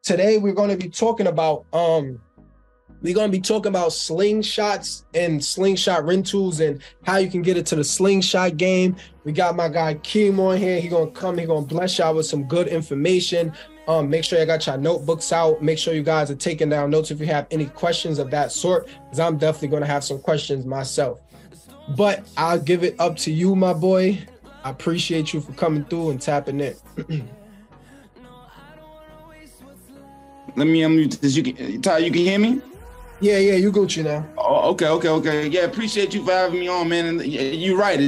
today we're going to be talking about slingshots and slingshot rentals and how you can get into the slingshot game. We got my guy Akeem on here. He's gonna come, he's gonna bless y'all with some good information. Make sure you got your notebooks out. Make sure you guys are taking down notes if you have any questions of that sort, because I'm definitely gonna have some questions myself. But I'll give it up to you, my boy. I appreciate you for coming through and tapping in. Let me unmute this. Ty, you can hear me? Yeah, you Gucci now. Oh, okay. Yeah, appreciate you for having me on, man. And you're right.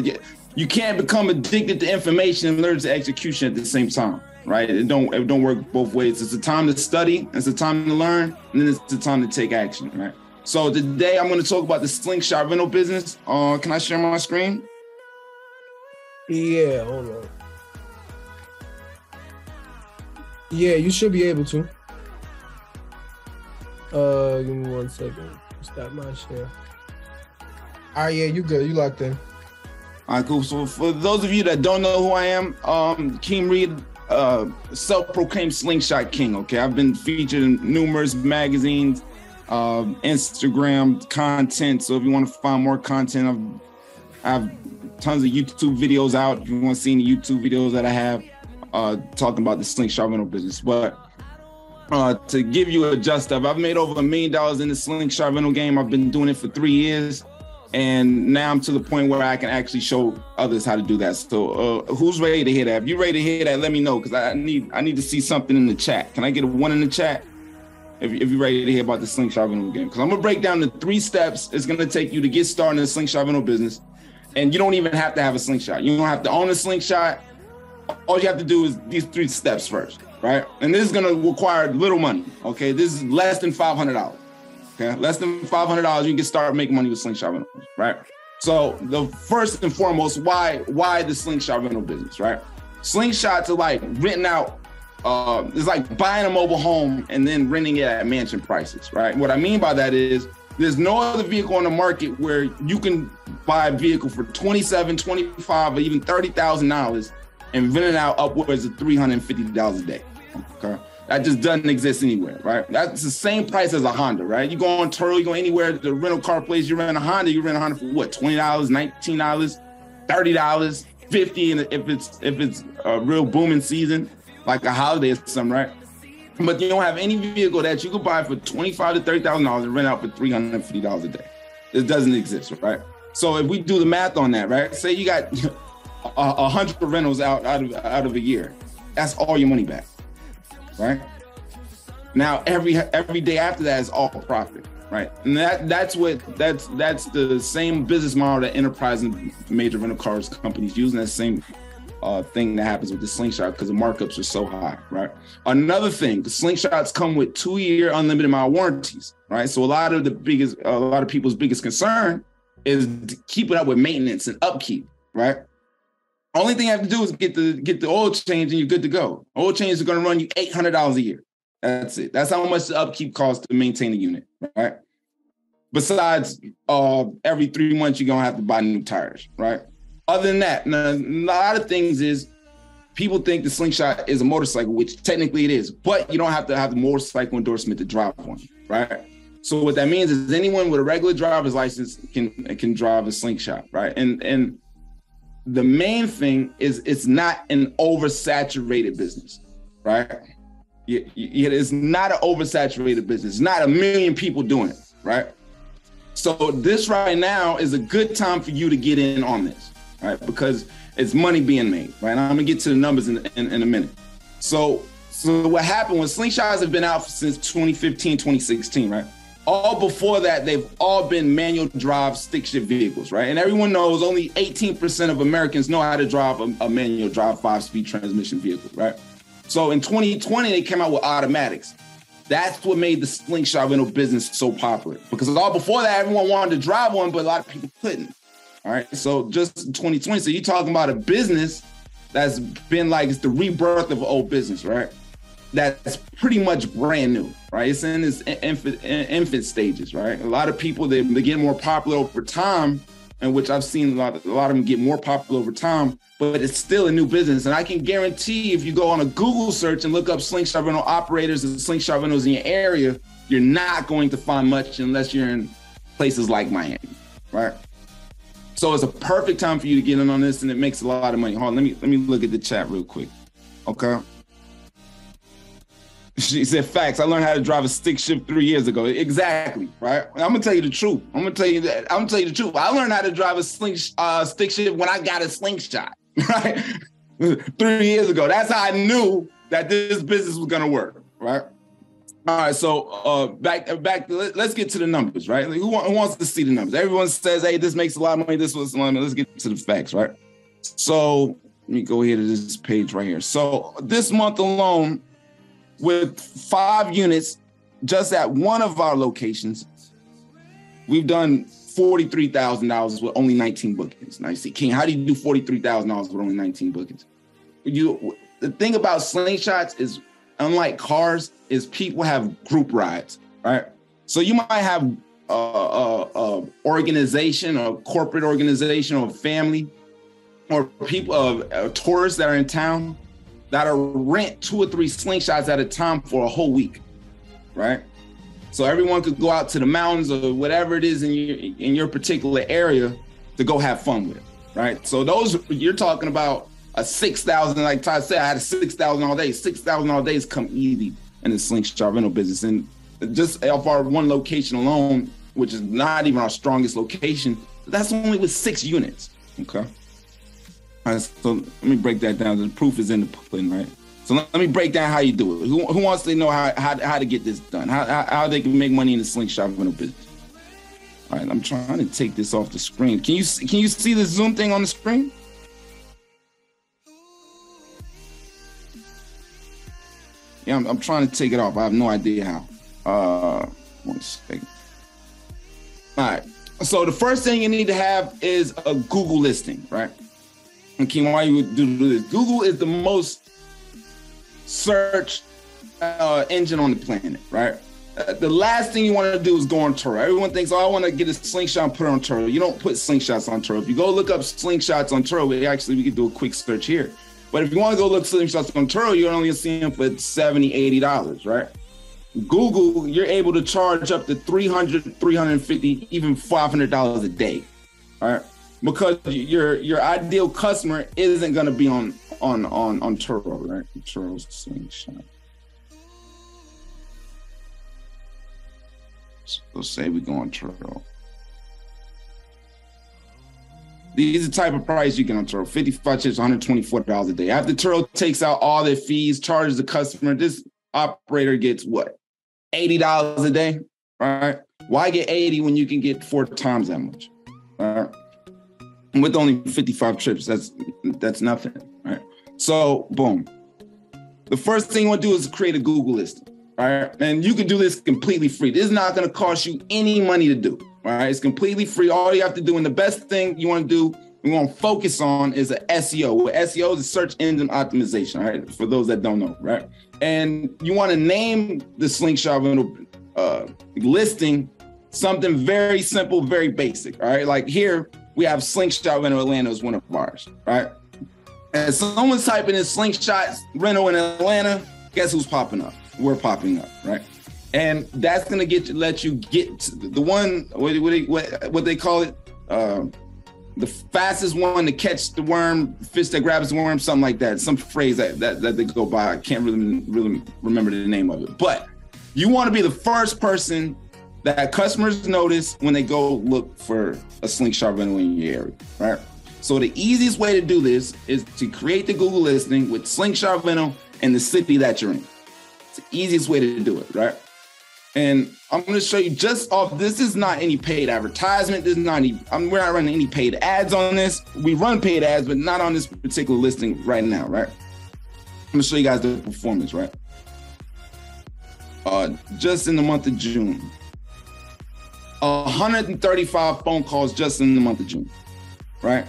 You can't become addicted to information and learn to execution at the same time, right? It don't work both ways. It's a time to study, it's a time to learn, and then it's the time to take action, right? So today I'm going to talk about the slingshot rental business. Can I share my screen? Yeah, hold on. Yeah, you should be able to. Give me 1 second. Stop my share. All right, yeah, you good. You locked in. All right, cool. So for those of you that don't know who I am, Akeem Reed, self-proclaimed slingshot king, okay? I've been featured in numerous magazines, Instagram content. So if you want to find more content, I have tons of YouTube videos out. If you want to see any YouTube videos that I have talking about the slingshot rental business. But to give you a gist of, I've made over $1 million in the slingshot rental game. I've been doing it for 3 years. And now I'm to the point where I can actually show others how to do that. So who's ready to hear that? If you're ready to hear that, let me know, because I need to see something in the chat. Can I get a 1 in the chat if you're ready to hear about the slingshot rental game? Because I'm going to break down the 3 steps it's going to take you to get started in the slingshot rental business. And you don't even have to have a slingshot. You don't have to own a slingshot. All you have to do is these 3 steps first, right? And this is going to require little money, okay? This is less than $500. Okay, less than $500, you can get started making money with slingshot rentals, right? So the first and foremost, why the slingshot rental business, right? Slingshots are like renting out, it's like buying a mobile home and then renting it at mansion prices, right? What I mean by that is there's no other vehicle on the market where you can buy a vehicle for $27,000, $25,000, or even $30,000 and rent it out upwards of $350 a day, okay? That just doesn't exist anywhere, right? That's the same price as a Honda, right? You go on Turo, you go anywhere, the rental car place, you rent a Honda for what? $20, $19, $30, $50, and if it's a real booming season, like a holiday or something, right? But you don't have any vehicle that you could buy for $25,000 to $30,000 and rent out for $350 a day. It doesn't exist, right? So if we do the math on that, right? Say you got 100 rentals out of a year, that's all your money back. Right now, every day after that is all profit, right? And that's the same business model that enterprise and major rental cars companies use, and that same thing that happens with the slingshot because the markups are so high, right? Another thing, the slingshots come with 2-year unlimited mile warranties, right? So a lot of people's biggest concern is keeping up with maintenance and upkeep, right? Only thing you have to do is get the oil change and you're good to go. Oil change is going to run you $800 a year. That's it. That's how much the upkeep costs to maintain a unit, right? Besides, every 3 months, you're going to have to buy new tires, right? Other than that, now, a lot of things is people think the slingshot is a motorcycle, which technically it is, but you don't have to have the motorcycle endorsement to drive one, right? So what that means is anyone with a regular driver's license can drive a slingshot, right? And the main thing is it's not an oversaturated business, right? It's not an oversaturated business. It's not 1 million people doing it, right? So this right now is a good time for you to get in on this, right? Because it's money being made, right? And I'm gonna get to the numbers in a minute. So what happened was slingshots have been out since 2015, 2016, right? All before that, they've all been manual drive stick shift vehicles, right? And everyone knows only 18% of Americans know how to drive a manual drive 5-speed transmission vehicle, right? So in 2020, they came out with automatics. That's what made the slingshot rental business so popular, because all before that, everyone wanted to drive one, but a lot of people couldn't. All right, so just in 2020, so you're talking about a business that's been like, it's the rebirth of an old business, right? That's pretty much brand new, right? It's in its infant stages, right? A lot of people, they get more popular over time and which I've seen a lot of them get more popular over time, but it's still a new business. And I can guarantee if you go on a Google search and look up slingshot rental operators and slingshot rentals in your area, you're not going to find much unless you're in places like Miami, right? So it's a perfect time for you to get in on this, and it makes a lot of money. Hold on, let me look at the chat real quick, okay? She said, facts. I learned how to drive a stick shift 3 years ago. Exactly, right? I'm gonna tell you the truth. I'm gonna tell you the truth. I learned how to drive a stick shift when I got a slingshot, right? 3 years ago. That's how I knew that this business was gonna work, right? All right, so back. Let's get to the numbers, right? Like, who wants to see the numbers? Everyone says, "Hey, this makes a lot of money. This was money." Let's get to the facts, right? So let me go here to this page right here. So this month alone, with 5 units, just at one of our locations, we've done $43,000 with only 19 bookings. Now you see, King, how do you do $43,000 with only 19 bookings? The thing about slingshots is, unlike cars, is people have group rides, right? So you might have a organization, a corporate organization, or a family, or people, tourists that are in town that'll rent 2 or 3 slingshots at a time for a whole week, right? So everyone could go out to the mountains or whatever it is in your particular area to go have fun with, right? So those, you're talking about a 6,000, like Ty said, I had a 6,000 all day. 6,000 all days come easy in the slingshot rental business. And just off our one location alone, which is not even our strongest location, that's only with 6 units, okay? All right, so let me break that down. The proof is in the pudding, right? So let me break down how you do it. Who wants to know how to get this done? How they can make money in the slingshot rental business? All right, I'm trying to take this off the screen. Can you see the Zoom thing on the screen? Yeah, I'm trying to take it off. I have no idea how. 1 second. All right. So the first thing you need to have is a Google listing, right? And Akeem, why you would do this? Google is the most searched engine on the planet, right? The last thing you want to do is go on Turo. Everyone thinks, oh, I want to get a slingshot and put it on Turo. You don't put slingshots on Turo. If you go look up slingshots on Turo, we could do a quick search here. But if you want to go look slingshots on Turo, you're only seeing them for $70, $80, right? Google, you're able to charge up to $300, $350, even $500 a day, all right? Because your ideal customer isn't going to be on Turo, right? Turo's slingshot. So let's say we go on Turo. These are the type of price you get on Turo. 55 chips, $124 a day. After Turo takes out all their fees, charges the customer, this operator gets what? $80 a day, right? Why get 80 when you can get 4 times that much, right? And with only 55 trips, that's nothing, right? So, boom. The first thing you want to do is create a Google listing, right? And you can do this completely free. This is not going to cost you any money to do, right? It's completely free. All you have to do, and the best thing you want to do, you want to focus on is a SEO. What SEO is search engine optimization, right? For those that don't know, right? And you want to name the slingshot rental listing something very simple, very basic, all right? Like here, we have Slingshot Rental Atlanta as one of ours, right? And someone's typing in Slingshot Rental in Atlanta, guess who's popping up? We're popping up, right? And that's gonna let you get to the one, what they call it, the fastest one to catch the worm, fish that grabs the worm, something like that. Some phrase that they go by. I can't really remember the name of it. But you want to be the first person that customers notice when they go look for a slingshot rental in your area, right? So the easiest way to do this is to create the Google listing with slingshot rental in the city that you're in. It's the easiest way to do it, right? And I'm going to show you just off. This is not any paid advertisement. This is not any. We're not running any paid ads on this. We run paid ads, but not on this particular listing right now, right? I'm going to show you guys the performance, right? Just in the month of June, 135 phone calls just in the month of June, right?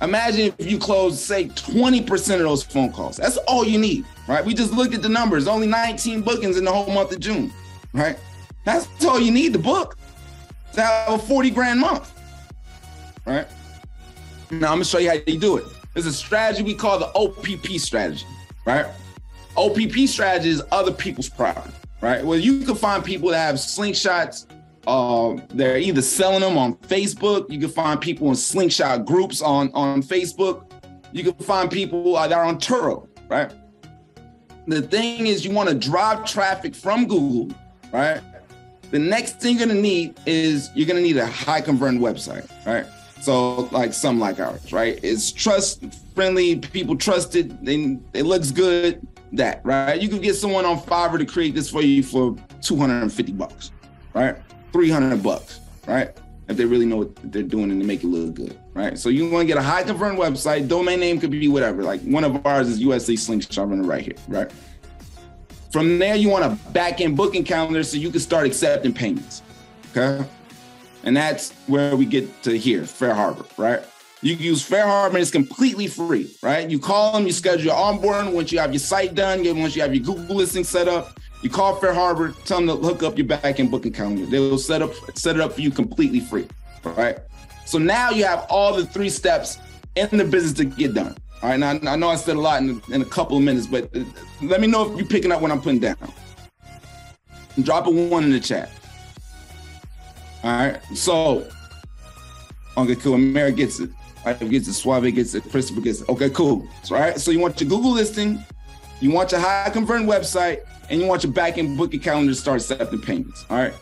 Imagine if you close, say, 20% of those phone calls. That's all you need, right? We just looked at the numbers. Only 19 bookings in the whole month of June, right? That's all you need to book to have a 40 grand month. right? Now I'm gonna show you how you do it. There's a strategy we call the OPP strategy, right? OPP strategy is other people's property, right? Well, you can find people that have slingshots. They're either selling them on Facebook. You can find people in slingshot groups on Facebook. You can find people that are on Turo, right? The thing is, you want to drive traffic from Google, right? The next thing you're gonna need is you're gonna need a high converting website, right? So like something like ours, right? It's trust friendly, people trust it, it looks good, that, right? You can get someone on Fiverr to create this for you for $250, right? $300, right? If they really know what they're doing and they make it look good, right? So you want to get a high converting website, domain name could be whatever. Like one of ours is USA Slingshot running right here, right? From there, you want a back-end booking calendar so you can start accepting payments, okay? And that's where we get to here, Fair Harbor, right? You can use Fair Harbor, and it's completely free, right? You call them, you schedule your onboarding. Once you have your site done, once you have your Google listing set up, you call Fair Harbor, tell them to hook up your back-end booking calendar. They'll set it up for you completely free, right? So now you have all the 3 steps in the business to get done. All right, now I know I said a lot in a couple of minutes, but let me know if you're picking up what I'm putting down. Drop a 1 in the chat. All right, so, okay, cool. Mary gets it. All right, gets it. Suave gets it. Christopher gets it. Okay, cool. So, all right, so you want your Google listing, you want your high converting website, and you want your back-end booking calendar to start accepting payments. All right.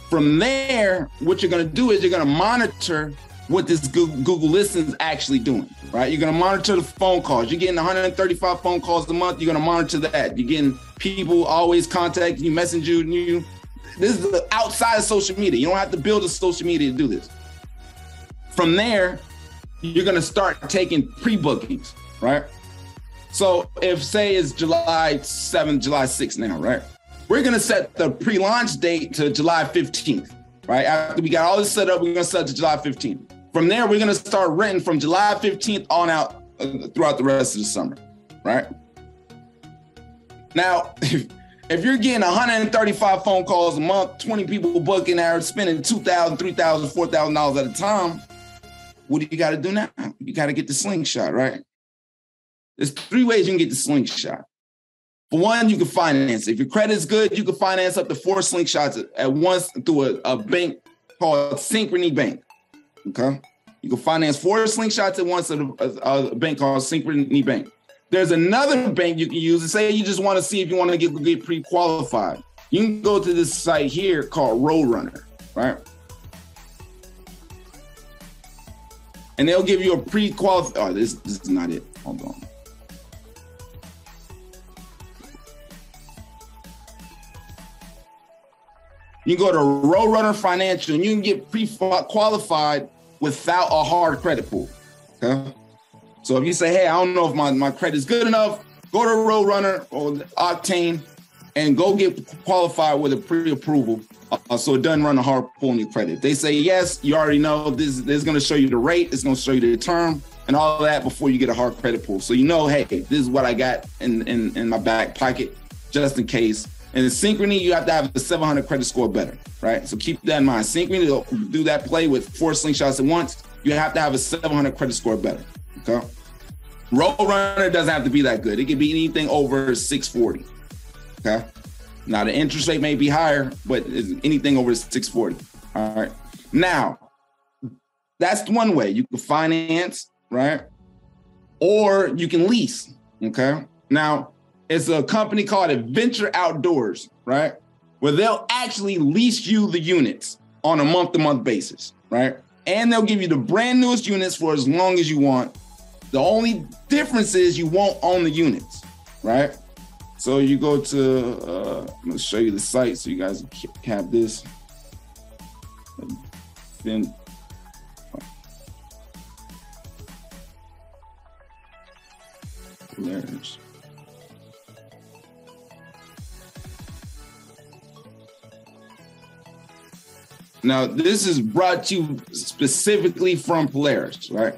From there, what you're going to do is you're going to monitor what this Google listing is actually doing, right? You're going to monitor the phone calls. You're getting 135 phone calls a month. You're going to monitor that. You're getting people always contacting you, messaging you. This is outside of social media. You don't have to build a social media to do this. From there, you're going to start taking pre-bookings, right? So if say it's July 7th, July 6th now, right? We're going to set the pre-launch date to July 15th, right? After we got all this set up, we're going to set it to July 15th. From there, we're going to start renting from July 15th on out throughout the rest of the summer, right? Now, if you're getting 135 phone calls a month, 20 people booking average, spending $2,000, $3,000, $4,000 at a time, what do you got to do now? You got to get the Slingshot, right? There's 3 ways you can get the Slingshot. For one, you can finance. If your credit's good, you can finance up to 4 Slingshots at once through a bank called Synchrony Bank. Okay, you can finance 4 Slingshots at once at a bank called Synchrony Bank. There's another bank you can use. And say you just want to see if you want to get pre-qualified. You can go to this site here called Roadrunner, right? And they'll give you a pre-qualified. Oh, this is not it. Hold on. You can go to Roadrunner Financial and you can get pre-qualified without a hard credit pull. Okay? So if you say, hey, I don't know if my credit's good enough, go to Roadrunner or Octane and go get qualified with a pre-approval so it doesn't run a hard pull on your credit. They say, yes, you already know this is going to show you the rate, it's going to show you the term and all of that before you get a hard credit pull. So you know, hey, this is what I got in my back pocket just in case. And in Synchrony, you have to have a 700 credit score better, right? So keep that in mind. Synchrony, to do that play with 4 Slingshots at once, you have to have a 700 credit score better, okay? Roadrunner doesn't have to be that good. It can be anything over 640, okay? Now, the interest rate may be higher, but anything over 640, all right? Now, that's one way. You can finance, right? Or you can lease, okay? Now, it's a company called Adventure Outdoors, right? Where they'll actually lease you the units on a month-to-month basis, right? And they'll give you the brand newest units for as long as you want. The only difference is you won't own the units, right? So you go to, I'm gonna show you the site so you guys can have this. Then, there's. Now, this is brought to you specifically from Polaris, right?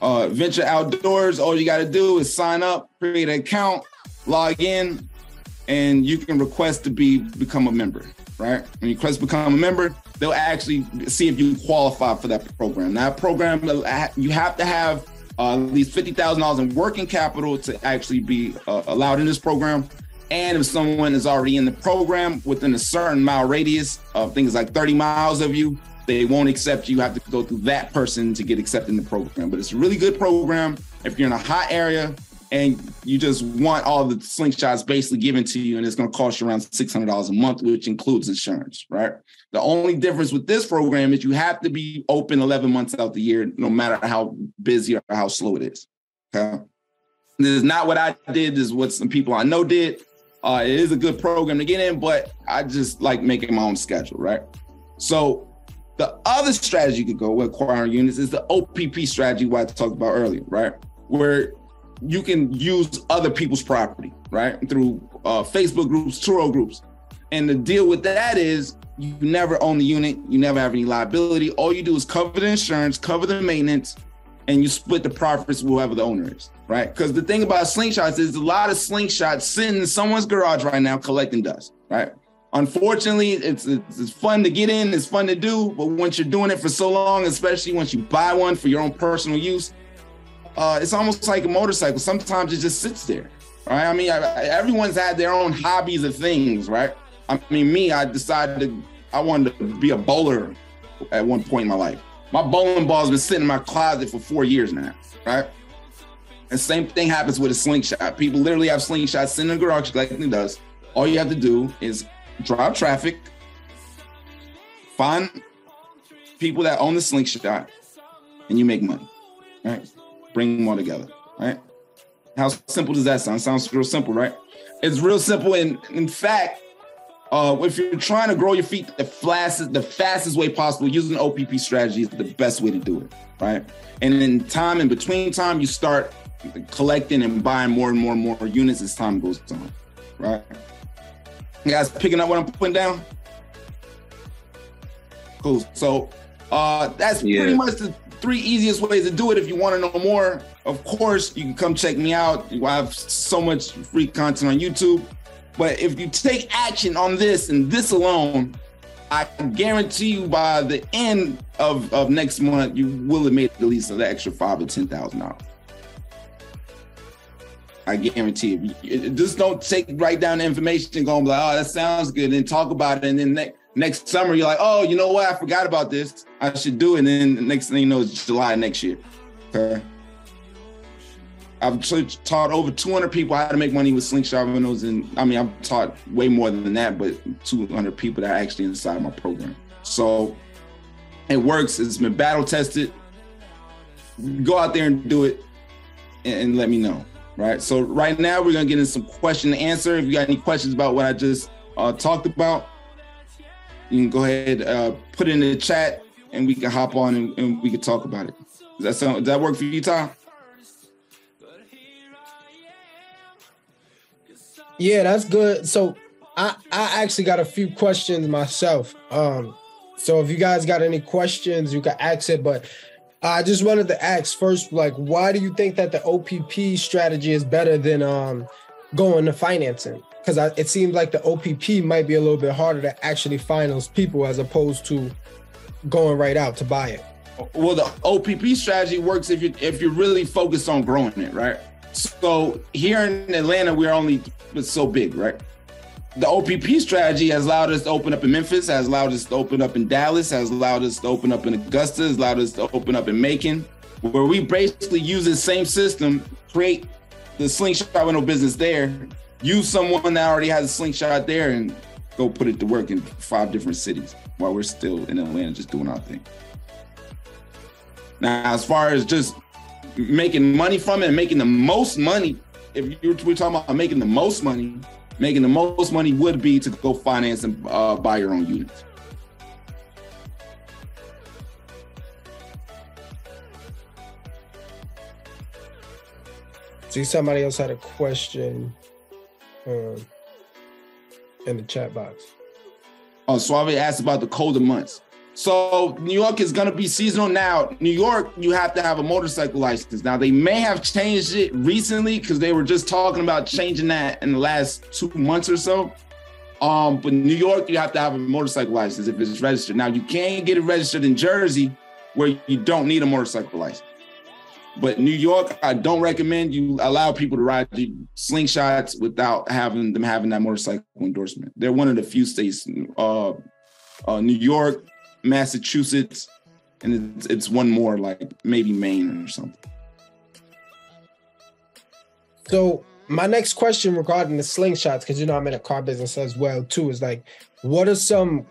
Venture Outdoors, all you got to do is sign up, create an account, log in, and you can request to become a member, right? When you request to become a member, they'll actually see if you qualify for that program. That program, you have to have at least $50,000 in working capital to actually be allowed in this program. And if someone is already in the program within a certain mile radius of things like 30 miles of you, they won't accept you. You have to go through that person to get accepted in the program. But it's a really good program if you're in a hot area and you just want all the slingshots basically given to you, and it's going to cost you around $600 a month, which includes insurance, right? The only difference with this program is you have to be open 11 months out the year, no matter how busy or how slow it is, okay? This is not what I did. This is what some people I know did. It is a good program to get in, but I just like making my own schedule, right? So the other strategy you could go with acquiring units is the OPP strategy, what I talked about earlier, right? Where you can use other people's property, right? Through Facebook groups, Turo groups. And the deal with that is you never own the unit. You never have any liability. All you do is cover the insurance, cover the maintenance, and you split the profits with whoever the owner is, right? Because the thing about slingshots is a lot of slingshots sitting in someone's garage right now collecting dust, right? Unfortunately, it's fun to get in, it's fun to do, but once you're doing it for so long, especially once you buy one for your own personal use, it's almost like a motorcycle. Sometimes it just sits there, right? I mean, everyone's had their own hobbies of things, right? I mean, I decided I wanted to be a bowler at one point in my life. My bowling ball's been sitting in my closet for 4 years now, right? And same thing happens with a slingshot. People literally have slingshots sitting in the garage collecting dust. All you have to do is drive traffic, find people that own the slingshot, and you make money, right? Bring them all together, right? How simple does that sound? Sounds real simple, right? It's real simple. And in fact, if you're trying to grow your feet the fastest way possible, using OPP strategy is the best way to do it, right? And in between time, you start collecting and buying more and more and more units as time goes on, right? You guys picking up what I'm putting down? Cool. So that's pretty much the 3 easiest ways to do it. If you want to know more, of course, you can come check me out. I have so much free content on YouTube. But if you take action on this and this alone, I guarantee you by the end of next month, you will have made at least an extra $5,000 to $10,000. I guarantee you. Just don't write down the information and go like, oh, that sounds good, and then talk about it. And then next summer, you're like, oh, you know what? I forgot about this. I should do it. And then the next thing you know, it's July next year. Okay. I've taught over 200 people how to make money with Slingshot rentals. And I mean, I've taught way more than that, but 200 people that are actually inside my program. So it works. It's been battle tested. Go out there and do it and let me know. Right. So right now we're going to get into some question and answer. If you got any questions about what I just talked about, you can go ahead, put it in the chat and we can hop on and we can talk about it. Does that work for you, Tom? Yeah, that's good. So I actually got a few questions myself. So if you guys got any questions, you can ask it. But I just wanted to ask first, like, why do you think that the OPP strategy is better than going to financing? Because it seems like the OPP might be a little bit harder to actually find those people as opposed to going right out to buy it. Well, the OPP strategy works if you're really focused on growing it, right? So here in Atlanta, it's so big, right? The OPP strategy has allowed us to open up in Memphis, has allowed us to open up in Dallas, has allowed us to open up in Augusta, has allowed us to open up in Macon, where we basically use the same system, create the Slingshot rental business there, use someone that already has a Slingshot there and go put it to work in 5 different cities while we're still in Atlanta just doing our thing. Now, as far as just making money from it and making the most money, if we're talking about making the most money would be to go finance and buy your own units. See, somebody else had a question in the chat box. Oh, Suave asked about the colder months. So New York is going to be seasonal now. New York, you have to have a motorcycle license. Now, they may have changed it recently because they were just talking about changing that in the last 2 months or so. But New York, you have to have a motorcycle license if it's registered. Now, you can't get it registered in Jersey where you don't need a motorcycle license. But New York, I don't recommend you allow people to ride the Slingshots without having that motorcycle endorsement. They're one of the few states, New York, Massachusetts, and it's one more, like maybe Maine or something. So my next question regarding the Slingshots, because you know I'm in a car business as well too, is like, what are some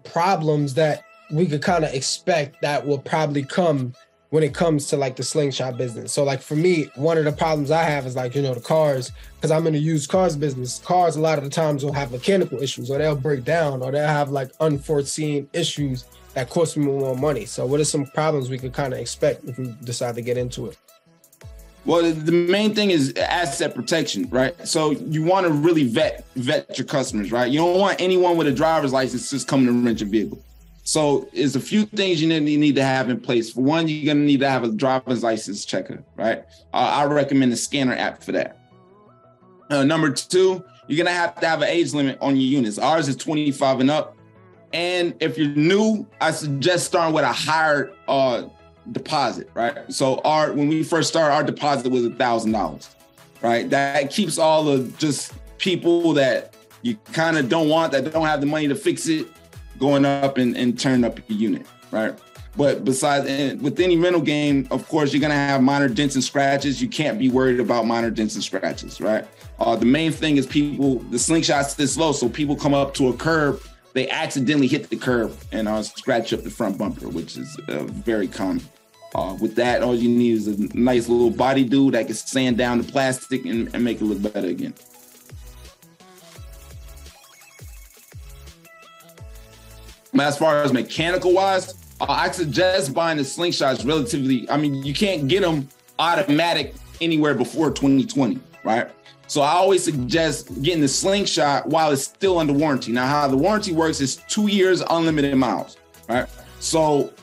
problems that we could kind of expect that will probably come when it comes to like the Slingshot business? So like for me, one of the problems I have is like, you know, the cars, because I'm in a used cars business. Cars a lot of the times will have mechanical issues, or they'll break down, or they'll have like unforeseen issues that cost me more money. So what are some problems we could kind of expect if we decide to get into it? Well, the main thing is asset protection, right? So you want to really vet your customers, right? You don't want anyone with a driver's license just coming to rent your vehicle. So there's a few things you need to have in place. For one, you're going to need to have a driver's license checker, right? I recommend the scanner app for that. Number two, you're going to have an age limit on your units. Ours is 25 and up. And if you're new, I suggest starting with a higher deposit, right? So when we first started, our deposit was $1,000, right? That keeps all the just people that you kind of don't want, that don't have the money to fix it, going up and turning up your unit, right? But besides, with any rental game, of course, you're gonna have minor dents and scratches. You can't be worried about minor dents and scratches, right? The main thing is the Slingshot's this low, so people come up to a curb, they accidentally hit the curb and scratch up the front bumper, which is very common. With that, all you need is a nice little body dude that can sand down the plastic and make it look better again. As far as mechanical wise, I suggest buying the Slingshots relatively. I mean, you can't get them automatic anywhere before 2020, right? So I always suggest getting the Slingshot while it's still under warranty. Now, how the warranty works is 2 years, unlimited miles, right? So,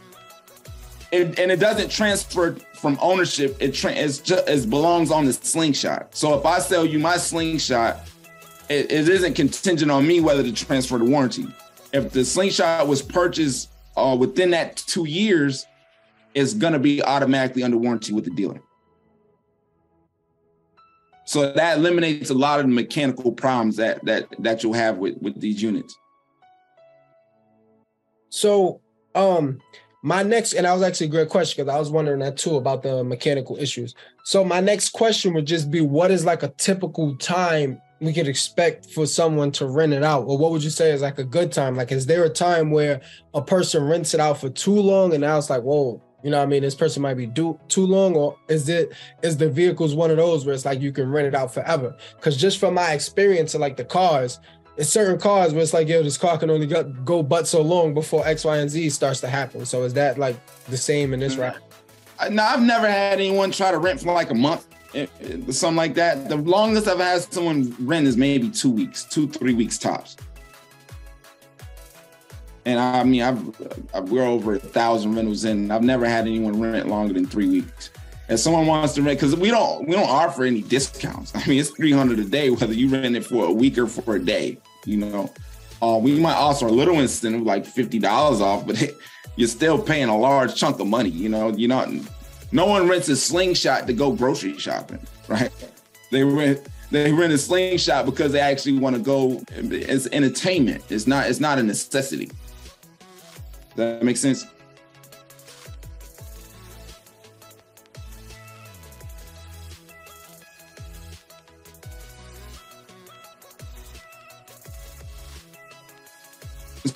it doesn't transfer from ownership. It belongs on the Slingshot. So if I sell you my Slingshot, it isn't contingent on me whether to transfer the warranty. If the Slingshot was purchased within that 2 years, it's gonna be automatically under warranty with the dealer. So that eliminates a lot of the mechanical problems that you'll have with these units. So my next, and that was actually a great question because I was wondering that too about the mechanical issues. So my next question would just be, what is like a typical time we could expect for someone to rent it out? Or what would you say is like a good time? Like, is there a time where a person rents it out for too long and now it's like, whoa, you know what I mean? This person might be too long, or is the vehicles one of those where it's like you can rent it out forever? Because just from my experience of like the cars, it's certain cars where it's like, yo, this car can only go but so long before X, Y, and Z starts to happen. So is that like the same in this route? No, I've never had anyone try to rent for like a month, something like that. The longest I've had someone rent is maybe 2 weeks, 2-3 weeks tops. And I mean, we're over 1,000 rentals in. I've never had anyone rent longer than 3 weeks. If someone wants to rent, because we don't offer any discounts. I mean, it's $300 a day, whether you rent it for a week or for a day. You know, we might offer a little incentive, like $50 off, but you're still paying a large chunk of money. You know, no one rents a Slingshot to go grocery shopping, right? They rent a Slingshot because they actually want to go. It's entertainment. It's not a necessity. Does that make sense?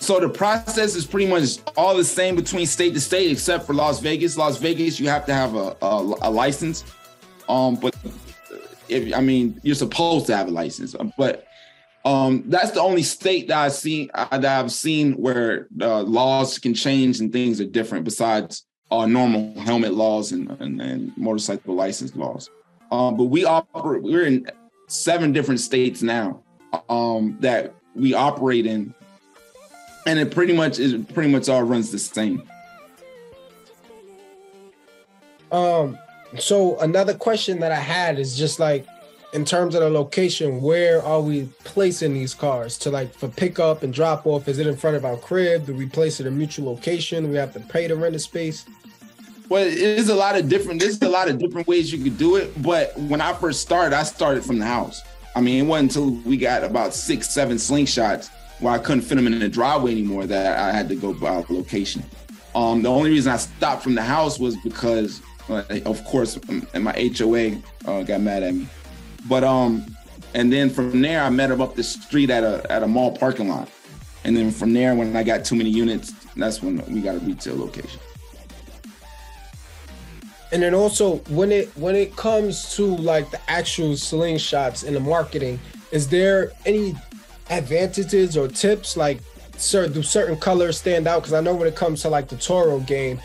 So the process is pretty much all the same between state to state, except for Las Vegas. Las Vegas, you have to have a license. But you're supposed to have a license. But that's the only state that I've seen where laws can change and things are different besides normal helmet laws and motorcycle license laws. But we're in 7 different states now that we operate in. and it pretty much all runs the same. So another question that I had is just like, in terms of the location, where are we placing these cars to, like, for pickup and drop off? Is it in front of our crib? Do we place it in a mutual location? Do we have to pay to rent a space? Well, there's a lot of different ways you could do it. But when I first started, I started from the house. I mean, it wasn't until we got about 6-7 Slingshots where I couldn't fit them in the driveway anymore that I had to go by a location. The only reason I stopped from the house was because, of course, and my HOA got mad at me. But and then from there, I met him up the street at a mall parking lot. And then from there, when I got too many units, that's when we got a retail location. And then also, when it comes to like the actual Slingshots and the marketing, is there any advantages or tips? Like, do certain colors stand out? Because I know when it comes to like the Turo game,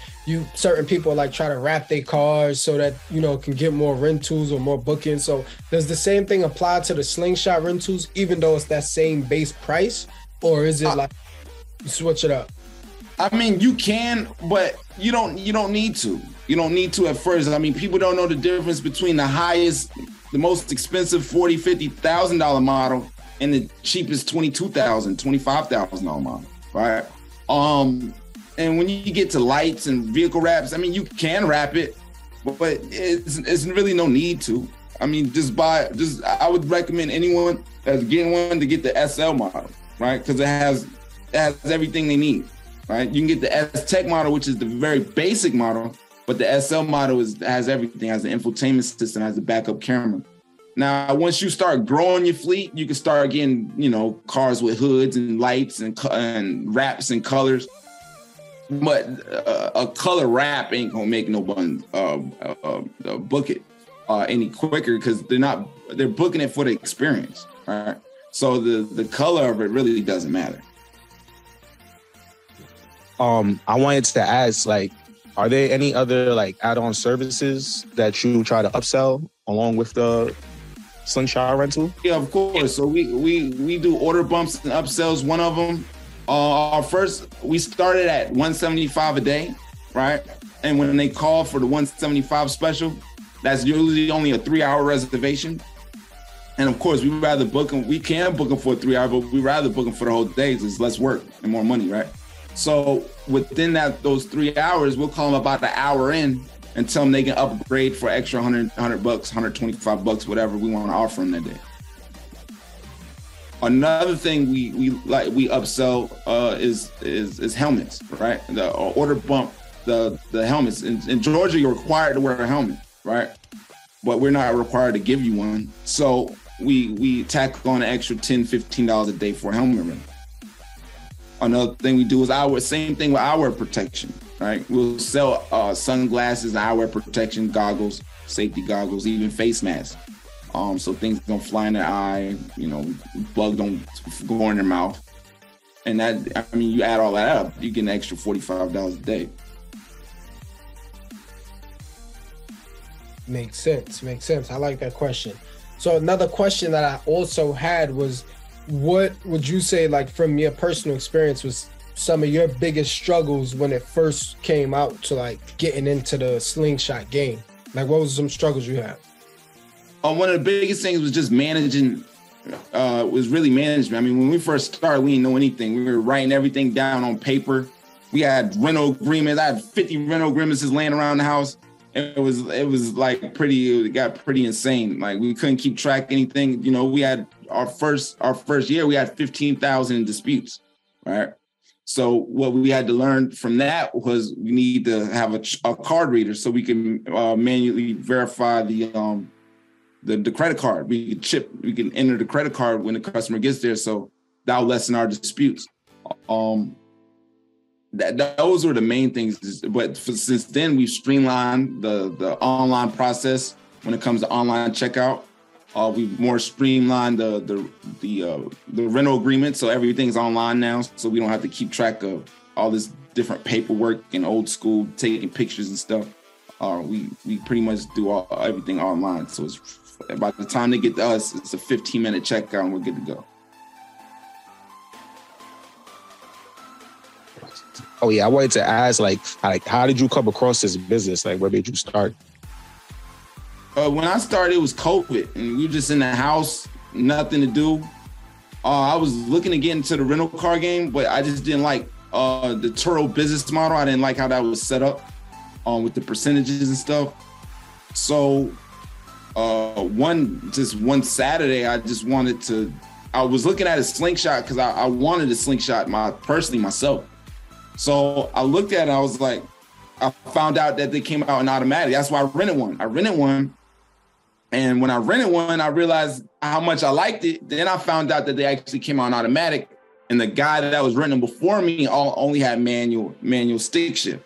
certain people like try to wrap their cars so that, you know, can get more rentals or more bookings. So does the same thing apply to the Slingshot rentals, even though it's that same base price, or is it like you switch it up? I mean, you can, but you don't need to. You don't need to at first. I mean, people don't know the difference between the most expensive $40,000, $50,000 model and the cheapest $22,000, $25,000 model, right? And when you get to lights and vehicle wraps, I mean, you can wrap it, but it's really no need to. I mean, I would recommend anyone that's getting one to get the SL model, right? Because it has everything they need, right? You can get the S-Tech model, which is the very basic model, but the SL model has everything, has the infotainment system, has the backup camera. Now, once you start growing your fleet, you can start getting, you know, cars with hoods and lights and wraps and colors. But a color wrap ain't gonna make no one book it any quicker, because they're booking it for the experience, right? So the color of it really doesn't matter. I wanted to ask, like, are there any other like add-on services that you try to upsell along with the Slingshot rental? Yeah, of course. So we do order bumps and upsells. One of them. We started at $175 a day, right? And when they call for the $175 special, that's usually only a 3-hour reservation. And of course, we rather book them. We can book them for 3 hours, but we rather book them for the whole day because it's less work and more money, right? So within those 3 hours, we'll call them about an hour in and tell them they can upgrade for extra $100, $125, whatever we want to offer them that day. Another thing we upsell is helmets, right? The order bump, the helmets. In Georgia, you're required to wear a helmet, right? But we're not required to give you one. So we tack on an extra $10, $15 a day for a helmet rental. Another thing we do is same thing with eyewear protection, right? We'll sell sunglasses, eyewear protection, goggles, safety goggles, even face masks. So things don't fly in their eye, you know, bug don't go in their mouth. And that, I mean, you add all that up, you get an extra $45 a day. Makes sense. I like that question. So another question that I also had was, what would you say, like from your personal experience, was some of your biggest struggles when it first came out to like getting into the Slingshot game? Like, what was some struggles you had? One of the biggest things was just management. I mean, when we first started, we didn't know anything. We were writing everything down on paper. We had rental agreements. I had 50 rental agreements just laying around the house. It was like it got pretty insane. Like, we couldn't keep track of anything. You know, we had our first year, we had 15,000 disputes, right? So what we had to learn from that was we need to have a card reader so we can manually verify the credit card. We can enter the credit card when the customer gets there, so that'll lessen our disputes. Those were the main things. But since then, we've streamlined the online process when it comes to online checkout. We've more streamlined the rental agreement, so everything's online now, so we don't have to keep track of all this different paperwork and old school taking pictures and stuff. We pretty much do everything online, so it's, by the time they get to us, it's a 15-minute checkout and we're good to go. Oh yeah, I wanted to ask, like, how did you come across this business? Like, where did you start? When I started, it was COVID, and we were just in the house, nothing to do. I was looking to get into the rental car game, but I just didn't like the Turo business model. I didn't like how that was set up with the percentages and stuff. So one Saturday, I was looking at a Slingshot because I wanted a Slingshot myself. So I looked at it, I was like, I found out that they came out in automatic. That's why I rented one. And when I rented one, I realized how much I liked it. Then I found out that they actually came out in automatic. And the guy that was renting before me only had manual stick shift.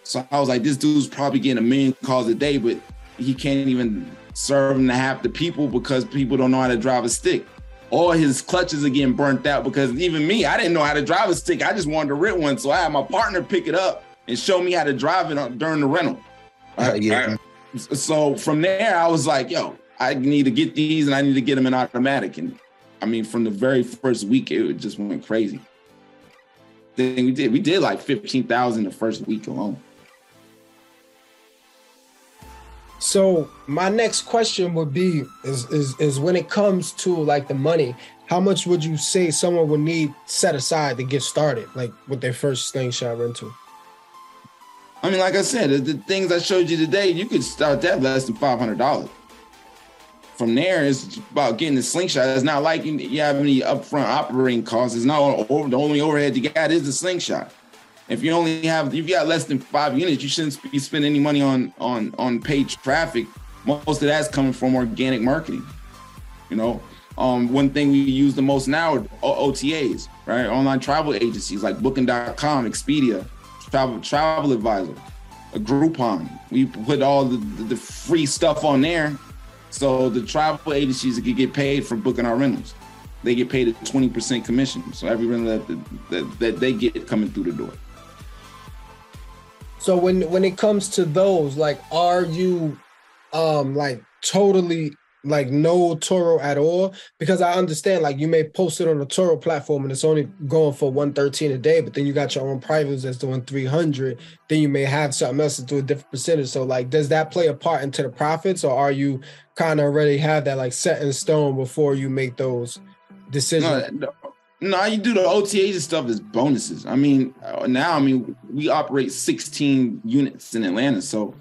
So I was like, this dude's probably getting 1 million calls a day, but he can't even serve them to half the people because people don't know how to drive a stick. All his clutches are getting burnt out because even me, I didn't know how to drive a stick. I just wanted to rent one. So I had my partner pick it up and show me how to drive it during the rental. So from there, I was like, yo, I need to get these and I need to get them in automatic. And I mean, from the very first week, it just went crazy. Then we did like 15,000 the first week alone. So my next question would be is when it comes to like the money, how much would you say someone would need set aside to get started, like with their first Slingshot rental? I mean, like I said, the things I showed you today, you could start that less than $500. From there, it's about getting the Slingshot. It's not like you have any upfront operating costs. It's not the only overhead you got is the Slingshot. If you got less than 5 units, you shouldn't be spending any money on paid traffic. Most of that's coming from organic marketing. You know, one thing we use the most now are OTAs, right? Online travel agencies like Booking.com, Expedia, Travel Advisor, a Groupon. We put all the free stuff on there, so the travel agencies can get paid for booking our rentals. They get paid a 20% commission, so every rental that they get coming through the door. So when it comes to those, like, are you like totally like no Turo at all? Because I understand, like, you may post it on the Turo platform and it's only going for 113 a day, but then you got your own privates that's doing 300. Then you may have something else to do a different percentage. So like, does that play a part into the profits, or are you kind of already have that like set in stone before you make those decisions? No, you do the OTAs and stuff as bonuses. I mean, we operate 16 units in Atlanta, so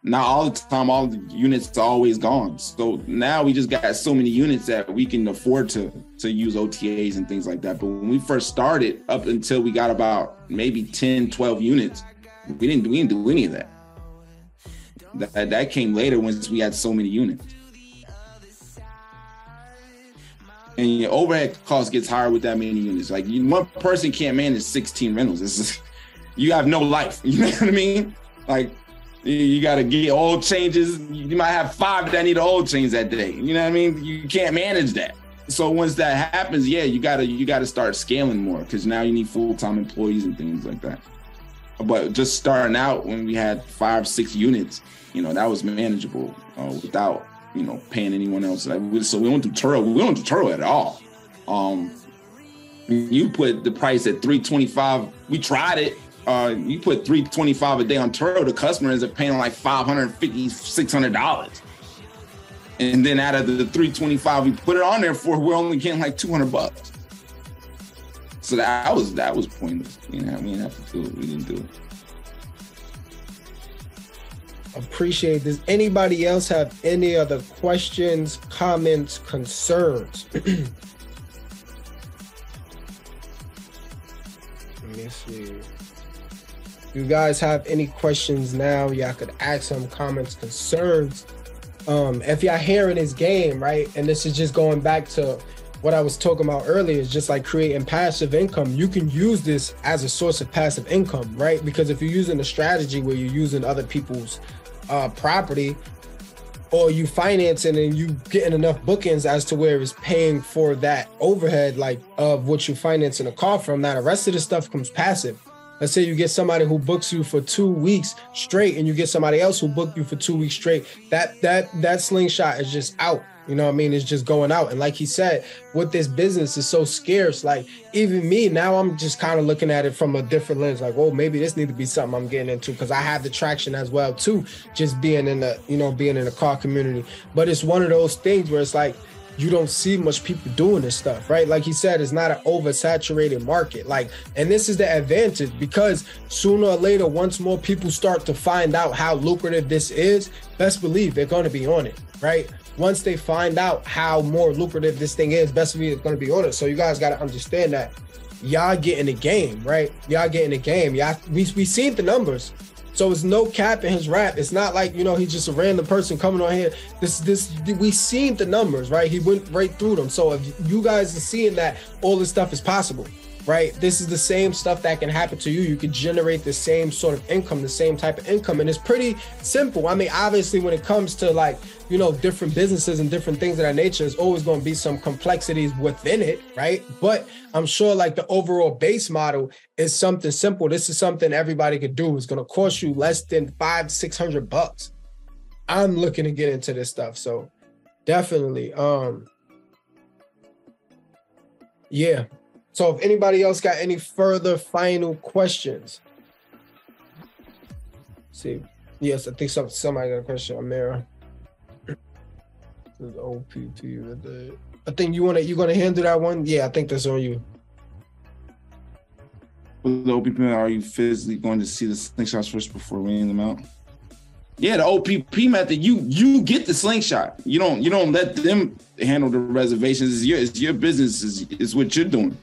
not all the time, all the units are always gone. So now we just got so many units that we can afford to use OTAs and things like that. But when we first started, up until we got about maybe 10, 12 units, we didn't do any of that. That came later once we had so many units. And your overhead cost gets higher with that many units. Like, one person can't manage 16 rentals. It's just, you have no life. You know what I mean? Like, you got to get oil changes. You might have 5 that need an oil change that day. You know what I mean? You can't manage that. So once that happens, yeah, you gotta start scaling more, because now you need full-time employees and things like that. But just starting out, when we had 5, 6 units, that was manageable without paying anyone else. So we went to Turo. We went to Turo at all. You put the price at $325. We tried it. You put $325 a day on Turo, the customer ends up paying like $550, $600. And then out of the $325 we put it on there for, we're only getting like $200. So that was pointless. We didn't have to do it. We didn't do it. Appreciate this. Anybody else have any other questions, comments, concerns? Let me see. You guys have any questions now? Y'all could ask some comments, concerns. If y'all hearing this game, right, and this is just going back to what I was talking about earlier, is just like creating passive income. You can use this as a source of passive income, right? Because if you're using a strategy where you're using other people's property, or you financing and you getting enough bookings as to where it's paying for that overhead, like of what you financing a car from. Now the rest of the stuff comes passive. Let's say you get somebody who books you for 2 weeks straight, and you get somebody else who booked you for 2 weeks straight. That Slingshot is just out. You know what I mean? It's just going out. And like he said, with this business is so scarce. Like even me now, I'm just kind of looking at it from a different lens. Like, oh, maybe this needs to be something I'm getting into because I have the traction as well too. Just being in the, being in the car community. But it's one of those things where it's like you don't see much people doing this stuff, right? Like he said, it's not an oversaturated market. Like, and this is the advantage because sooner or later, once more people start to find out how lucrative this is, best believe they're going to be on it, right? Once they find out how more lucrative this thing is, best believe it's going to be on it. So you guys got to understand that y'all get in the game, right? Y'all get in the game. We seen the numbers. So it's no cap in his rap. It's not like, he's just a random person coming on here. We seen the numbers, right? He went right through them. So if you guys are seeing that all this stuff is possible, right? This is the same stuff that can happen to you. You can generate the same sort of income, the same type of income. And it's pretty simple. I mean, obviously when it comes to like, different businesses and different things of that nature, there's always going to be some complexities within it, right? But I'm sure like the overall base model is something simple. This is something everybody could do. It's going to cost you less than $500-600. I'm looking to get into this stuff. So definitely, yeah. So if anybody else got any further final questions. See, yes, I think somebody got a question. Amira. OPP. I think you gonna handle that one. Yeah, I think that's on you. With the OPP, are you physically going to see the slingshots first before weighing them out? Yeah, the OPP method, you get the slingshot. You don't let them handle the reservations. It's your business is what you're doing.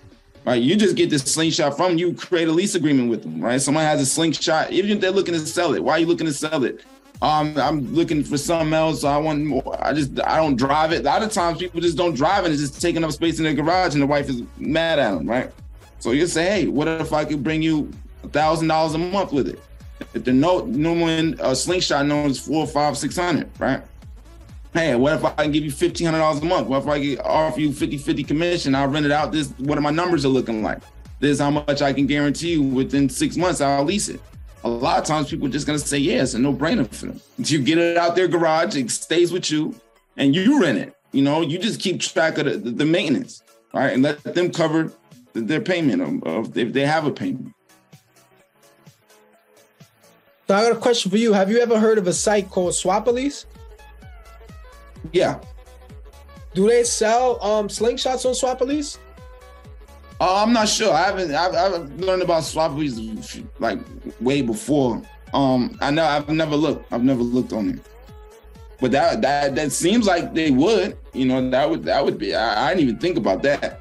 Right, you just get the slingshot from you, create a lease agreement with them, right? Someone has a slingshot, even if they're looking to sell it. Why are you looking to sell it? I'm looking for something else. I want more. I don't drive it. A lot of times people just don't drive it. It's just taking up space in their garage and the wife is mad at them, right? So you say, hey, what if I could bring you $1,000 a month with it? If the normal slingshot note is $400, $500, $600, right? Hey, what if I can give you $1,500 a month? What if I can offer you 50-50 commission? I'll rent it out. What are my numbers are looking like? This is how much I can guarantee you within 6 months, I'll lease it. A lot of times people are just going to say, yeah, it's a no-brainer for them. You get it out their garage, it stays with you, and you rent it. You just keep track of the maintenance, all right? And let them cover their payment of if they have a payment. So I got a question for you. Have you ever heard of a site called Swap-A-Lease? Yeah. Do they sell slingshots on Swap-A-Lease? I'm not sure. I've learned about Swap-A-Lease like way before. I know I've never looked on it. But that seems like they would. That would be. I didn't even think about that.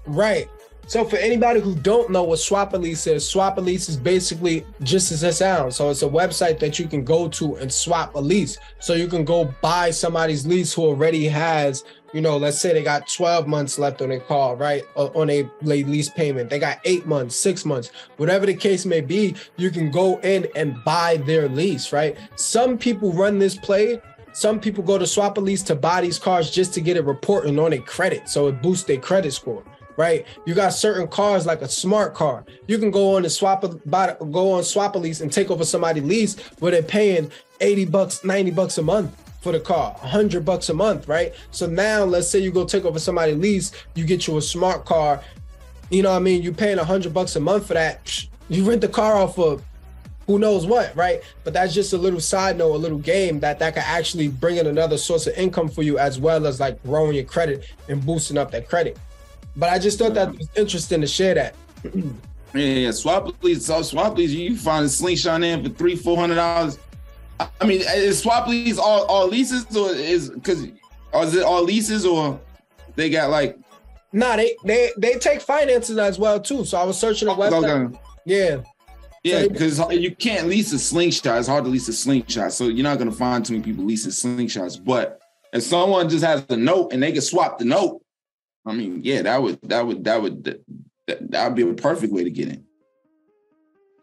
Right. So for anybody who don't know what Swap-A-Lease is, Swap-A-Lease is basically just as it sounds. So it's a website that you can go to and swap a lease. So you can go buy somebody's lease who already has, let's say they got 12 months left on their car, right? On a lease payment. They got 8 months, 6 months, whatever the case may be, you can go in and buy their lease, right? Some people run this play. Some people go to Swap-A-Lease to buy these cars just to get it reporting on their credit. So it boosts their credit score. Right, you got certain cars like a smart car. You can go on Swap-A-Lease and take over somebody's lease where they're paying $80, $90 a month for the car, $100 a month, right? So now let's say you go take over somebody's lease, you get you a smart car. You know what I mean? You're paying $100 a month for that. You rent the car off of who knows what, right? But that's just a little side note, a little game that can actually bring in another source of income for you, as well as like growing your credit and boosting up that credit. But I just thought that was interesting to share that. Yeah, Swap-A-Lease, you find a slingshot in for $300-400. I mean, is Swap-A-Lease all leases, or is it all leases, or they got like? Nah, they take finances as well too. So I was searching the website. Okay. Yeah. Yeah, because you can't lease a slingshot. It's hard to lease a slingshot, so you're not gonna find too many people leasing slingshots. But if someone just has a note and they can swap the note, I mean, yeah, that would be a perfect way to get in.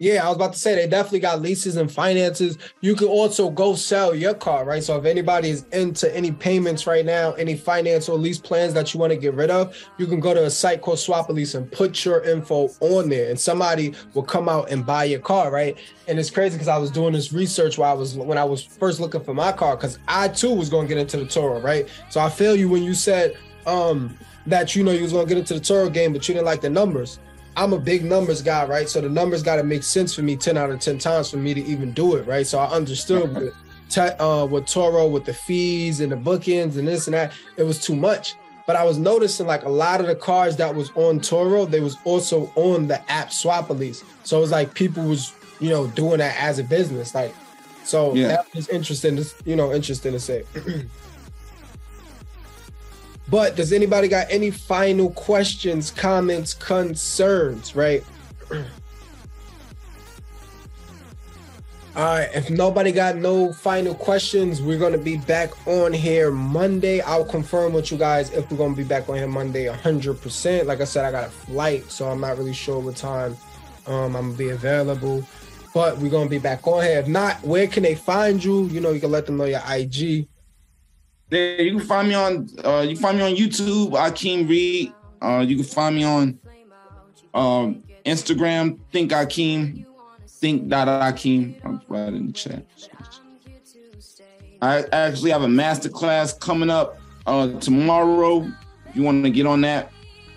Yeah, I was about to say they definitely got leases and finances. You can also go sell your car, right? So if anybody is into any payments right now, any finance or lease plans that you want to get rid of, you can go to a site called Swap a Lease and put your info on there, and somebody will come out and buy your car, right? And it's crazy because I was doing this research when I was first looking for my car, because I too was going to get into the Turo, right? So I feel you when you said that you was going to get into the Turo game, but you didn't like the numbers. I'm a big numbers guy, right? So the numbers got to make sense for me 10 out of 10 times for me to even do it, right? So I understood with Turo, with the fees and the bookings and this and that, it was too much. But I was noticing like a lot of the cars that was on Turo, they was also on the app Swap a Lease. So it was like people was, doing that as a business. Like, so that was interesting to say. But does anybody got any final questions, comments, concerns, right? All right, if nobody got no final questions, we're going to be back on here Monday. I'll confirm with you guys if we're going to be back on here Monday 100%. Like I said, I got a flight, so I'm not really sure what time I'm going to be available. But we're going to be back on here. If not, where can they find you? You can let them know your IG. You can find me on YouTube, Akeem Reed. You can find me on Instagram, Think Akeem, think.Akeem. I'll write it in the chat. I actually have a masterclass coming up tomorrow. If you want to get on that,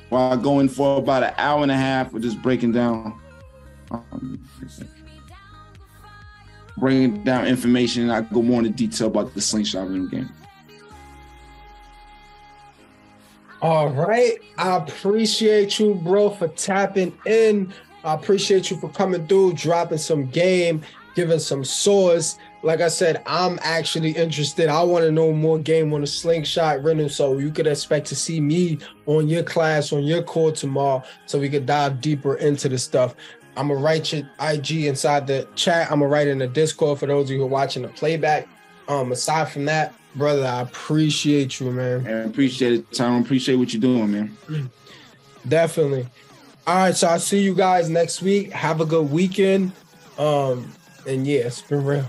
while I go in for about an hour and a half, we're just breaking down information. I go more into detail about the Slingshot rental game. All right. I appreciate you, bro, for tapping in. I appreciate you for coming through, dropping some game, giving some source. Like I said, I'm actually interested. I want to know more game on the Slingshot rental, so you could expect to see me on your class, on your call tomorrow, so we could dive deeper into the stuff. I'm going to write your IG inside the chat. I'm going to write in the Discord for those of you who are watching the playback. Aside from that, brother, I appreciate you, man. I appreciate it, Tom. Appreciate what you're doing, man. Definitely. All right, so I'll see you guys next week. Have a good weekend. And yeah, it's been real.